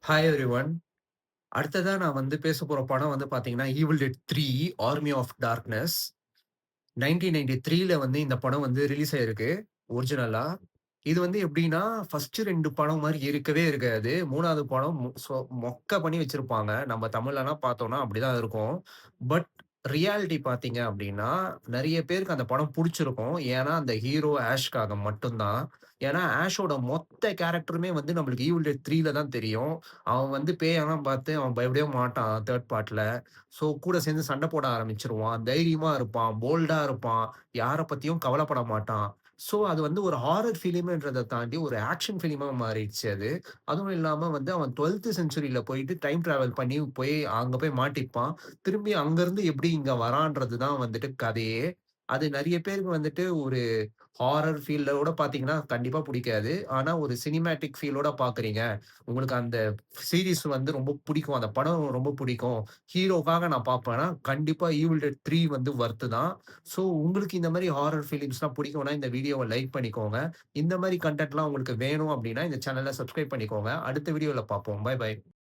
Hi everyone. அடுத்ததா நான் வந்து பேசப்போற படம் வந்து பார்த்தீங்கன்னா, Evil Dead 3 Army of Darkness. 1993ல வந்து இந்த படம் வந்து ரிலீஸ் ஆயிருக்கு, ஒரிஜினலா. இது வந்து எப்படின்னா, ஃபர்ஸ்ட் 2 படம் மாரி இருக்கவே இருக்காது. 3வது படம் மொக்க பண்ணி வச்சிருப்பாங்க. நம்ம தமிழ்லலாம் பார்த்தோம்னா அப்படிதான் இருக்கும். பட் ரியாலிட்டி பார்த்தீங்க அப்படின்னா, நெறைய பேருக்கு அந்த படம் புடிச்சிருக்கும். ஏன்னா, அந்த ஹீரோ ஆஷ்காக மட்டும் தான். ஏன்னா, ஆஷோட மொத்த கேரக்டருமே வந்து நம்மளுக்கு ஈவில் டெட் 3ல தான் தெரியும். அவன் வந்து பேயெல்லாம் பார்த்து அவன் பயப்படவே மாட்டான் 3 பார்ட்ல. ஸோ கூட சேர்ந்து சண்டை போட ஆரம்பிச்சுருவான். தைரியமா இருப்பான், போல்டா இருப்பான். யார பத்தியும் கவலைப்பட மாட்டான். ஸோ அது வந்து ஒரு ஹாரர் ஃபிலிம்ன்றத தாண்டி ஒரு ஆக்ஷன் ஃபிலிமா மாறிடுச்சு அது. அதுவும் இல்லாம வந்து அவன் 12த் செஞ்சுரில போயிட்டு டைம் டிராவல் பண்ணி அங்க போய் மாட்டிப்பான். திரும்பி அங்கருந்து எப்படி இங்க வரான்றது தான் வந்துட்டு கதையே. அது நெறைய பேருக்கு வந்துட்டு ஒரு ஹாரர் ஃபீலோட பார்த்தீங்கன்னா, கண்டிப்பா புடிக்காது. ஆனா ஒரு சினிமேட்டிக் ஃபீலோட பார்க்குறீங்க. உங்களுக்கு அந்த சீரிஸ் வந்து ரொம்ப புடிக்கும். அந்த படம் ரொம்ப புடிக்கும். ஹீரோக்காக நான் பார்ப்பேன்னா, கண்டிப்பா ஈவில் டெட் 3 வந்து வொர்த் தான். ஸோ உங்களுக்கு இந்த மாரி ஹாரர் ஃபிலிம்ஸ்லாம் புடிக்கும்னா, இந்த வீடியோவ லைக் பண்ணிக்கோங்க. இந்த மாரி கன்டென்ட்லாம் உங்களுக்கு வேணும் அப்டின்னா, இந்த சேனல சப்ஸ்கிரைப் பண்ணிக்கோங்க. அடுத்த வீடியோல பார்ப்போம். பாய் பாய்.